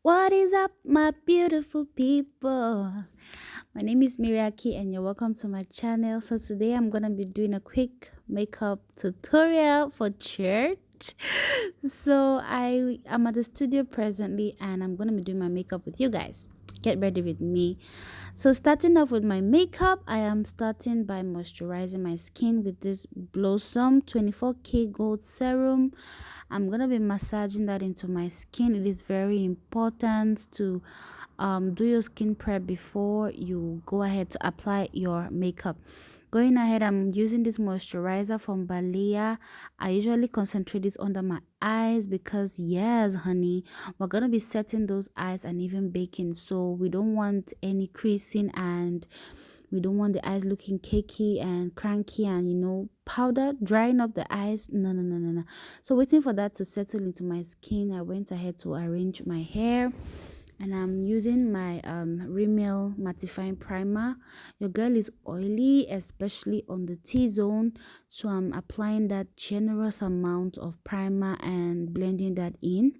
What is up, my beautiful people? My name is Miriaki, and you're welcome to my channel. So, today I'm gonna be doing a quick makeup tutorial for church. So, I am at the studio presently, and I'm gonna be doing my makeup with you guys. Get ready with me. So, starting off with my makeup, I am starting by moisturizing my skin with this Blossom 24K Gold Serum. I'm gonna be massaging that into my skin. It is very important to do your skin prep before you go ahead to apply your makeup. Going ahead, I'm using this moisturizer from Balea. I usually concentrate this under my eyes because yes, honey, we're gonna be setting those eyes and even baking, so we don't want any creasing, and we don't want the eyes looking cakey and cranky and powder drying up the eyes. No, no, no, no, no. So waiting for that to settle into my skin, I went ahead to arrange my hair, and I'm using my Rimmel mattifying primer. Your girl is oily, especially on the T-zone, so I'm applying that generous amount of primer and blending that in.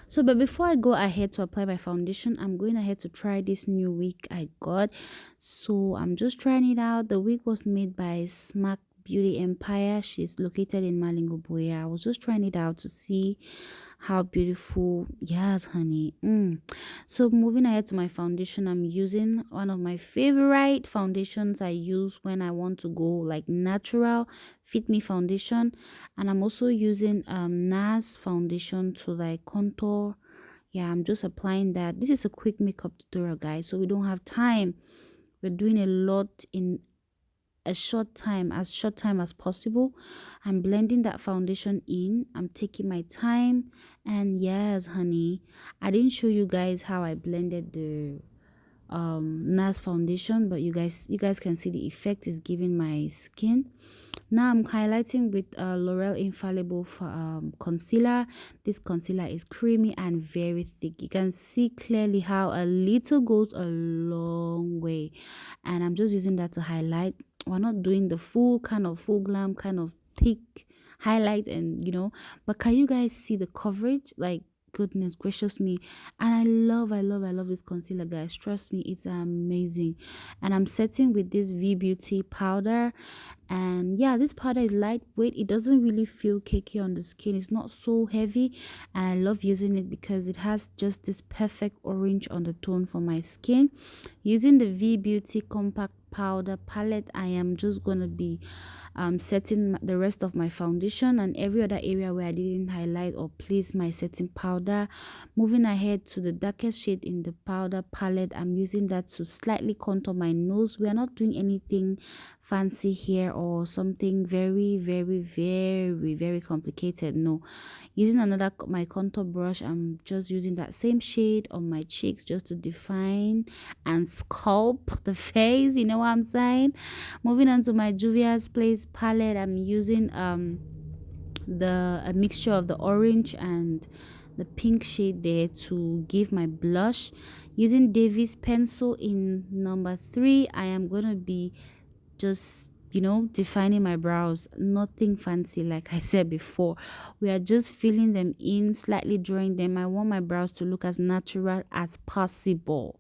So, but before I go ahead to apply my foundation, I'm going ahead to try this new wig I got. So I'm just trying it out. The wig was made by Smack Beauty Empire. She's located in Malingo Boya. I was just trying it out to see how beautiful. Yes, honey. So moving ahead to my foundation, I'm using one of my favorite foundations I use when I want to go like natural, Fit Me foundation. And I'm also using NARS foundation to like contour. Yeah, I'm just applying that. This is a quick makeup tutorial, guys, so we don't have time. We're doing a lot in a short time, as short time as possible. I'm blending that foundation in. I'm taking my time, and yes, honey, I didn't show you guys how I blended the NARS foundation, but you guys can see the effect is giving my skin. Now I'm highlighting with L'Oreal Infallible concealer. This concealer is creamy and very thick. You can see clearly how a little goes a long way, and I'm just using that to highlight. We're not doing the full glam kind of thick highlight, and but can you guys see the coverage? Like, goodness gracious me. And I love this concealer, guys. Trust me, it's amazing. And I'm setting with this V Beauty powder, and yeah, this powder is lightweight. It doesn't really feel cakey on the skin. It's not so heavy, and I love using it because it has just this perfect orange undertone for my skin. Using the V Beauty compact powder palette, I am just gonna be setting the rest of my foundation and every other area where I didn't highlight or place my setting powder. Moving ahead to the darkest shade in the powder palette, I'm using that to slightly contour my nose. We are not doing anything fancy here or something very, very, very, very complicated. No, using my contour brush, I'm just using that same shade on my cheeks just to define and sculpt the face, you know what I'm saying. Moving on to my Juvia's Place palette, I'm using a mixture of the orange and the pink shade there to give my blush. Using Davis pencil in number 3, I am gonna be just defining my brows. Nothing fancy, like I said before. We are just filling them in, slightly drawing them. I want my brows to look as natural as possible.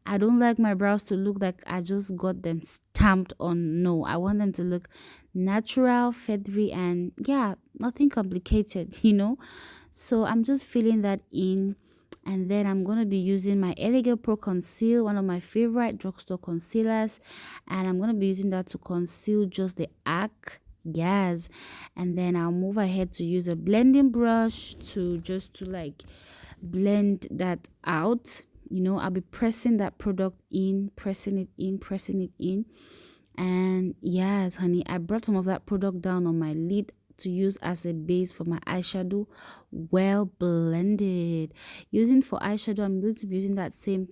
I don't like my brows to look like I just got them stamped on. No, I want them to look natural, feathery, and yeah, nothing complicated, So I'm just filling that in, and then I'm going to be using my Elegant Pro Conceal, one of my favorite drugstore concealers, and I'm going to be using that to conceal just the arc. Yes, and then I'll move ahead to use a blending brush to like blend that out. I'll be pressing that product in, pressing it in, pressing it in. And yes, honey, I brought some of that product down on my lid to use as a base for my eyeshadow. Well blended. Using for eyeshadow, I'm going to be using that same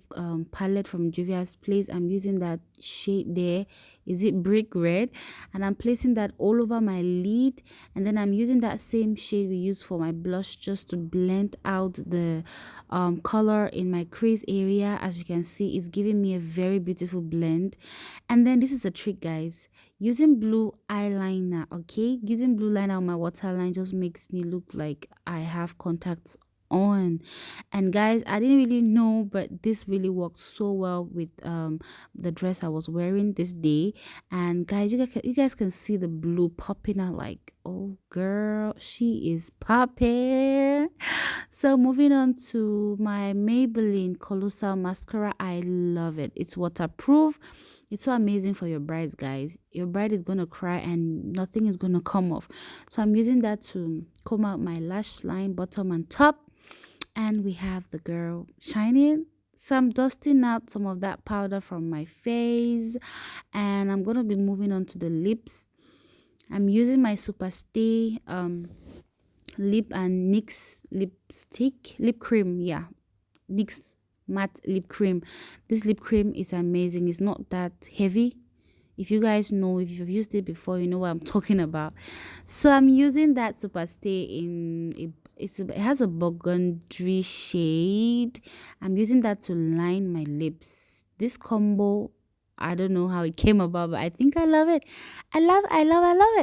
palette from Juvia's Place. I'm using that shade there. Is it brick red? And I'm placing that all over my lid, and then I'm using that same shade we used for my blush just to blend out the color in my crease area. As you can see, it's giving me a very beautiful blend. And then this is a trick, guys. Using blue eyeliner, okay? Using blue liner on my waterline just makes me look like I have contacts on. And guys, I didn't really know, but this really worked so well with the dress I was wearing this day. And guys, you guys can see the blue popping out, like, oh girl, she is popping. So moving on to my Maybelline Colossal mascara. I love it. It's waterproof. It's so amazing for your brides, guys. Your bride is gonna cry and nothing is gonna come off. So I'm using that to comb out my lash line, bottom and top. And we have the girl shining. So I'm dusting out some of that powder from my face, and I'm gonna be moving on to the lips. I'm using my Superstay lip and NYX lip cream. Yeah, NYX matte lip cream. This lip cream is amazing. It's not that heavy. If you guys know, if you've used it before, you know what I'm talking about. So I'm using that Superstay in it has a burgundy shade. I'm using that to line my lips. This combo, I don't know how it came about, but I think I love it. I love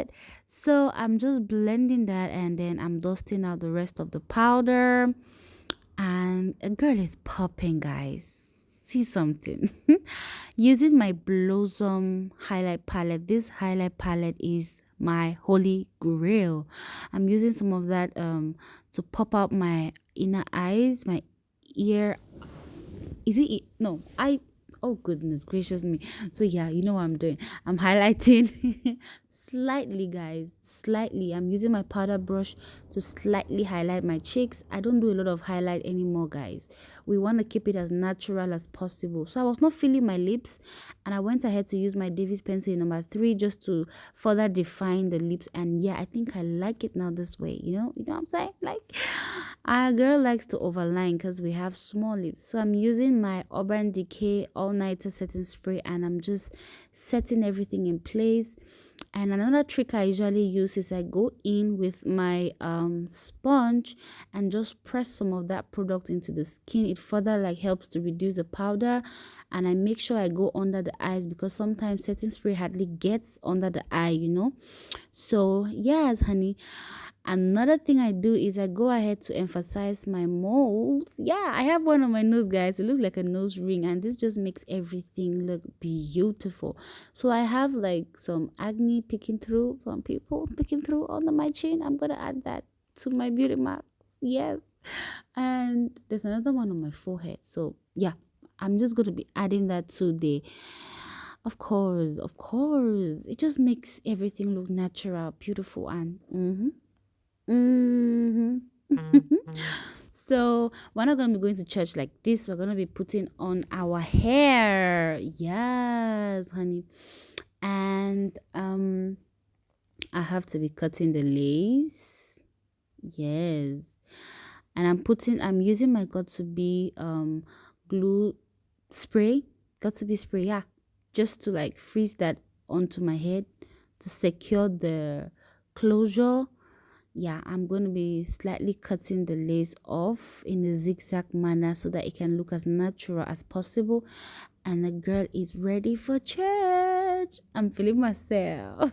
it. So I'm just blending that, and then I'm dusting out the rest of the powder. And a girl is popping, guys. See something. Using my Blossom highlight palette. This highlight palette is my holy grail. I'm using some of that to pop out my inner eyes, my ear. Is it no, I oh goodness gracious me. So yeah, you know what I'm doing. I'm highlighting slightly, guys, slightly. I'm using my powder brush to slightly highlight my cheeks. I don't do a lot of highlight anymore, guys. We want to keep it as natural as possible. So I was not feeling my lips, and I went ahead to use my Davis pencil in number 3 just to further define the lips. And yeah, I think I like it now this way. You know what I'm saying? Like, our girl likes to overline because we have small lips. So I'm using my Urban Decay All Nighter setting spray, and I'm just setting everything in place. And another trick I usually use is I go in with my sponge and just press some of that product into the skin. It further like helps to reduce the powder, and I make sure I go under the eyes because sometimes setting spray hardly gets under the eye, So yes, honey. Another thing I do is I go ahead to emphasize my moles. Yeah, I have one on my nose, guys. It looks like a nose ring, and this just makes everything look beautiful. So I have like some acne peeking through, some people peeking through under my chin. I'm gonna add that to my beauty marks. Yes. And there's another one on my forehead. So yeah, I'm just gonna be adding that to the of course. It just makes everything look natural, beautiful, and so we're not gonna be going to church like this. We're gonna be putting on our hair. Yes, honey. And I have to be cutting the lace. Yes. And I'm using my Got2b glue spray. Got2b spray, yeah. Just to like freeze that onto my head to secure the closure. Yeah, I'm going to be slightly cutting the lace off in a zigzag manner so that it can look as natural as possible. And the girl is ready for church. I'm feeling myself.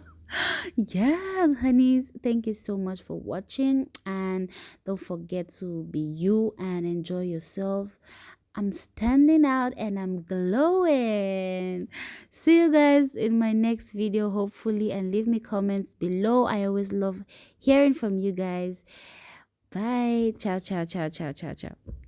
Yes, honeys, thank you so much for watching, and don't forget to be you and enjoy yourself. I'm standing out and I'm glowing. See you guys in my next video, hopefully, and leave me comments below. I always love hearing from you guys. Bye. Ciao, ciao, ciao, ciao, ciao, ciao.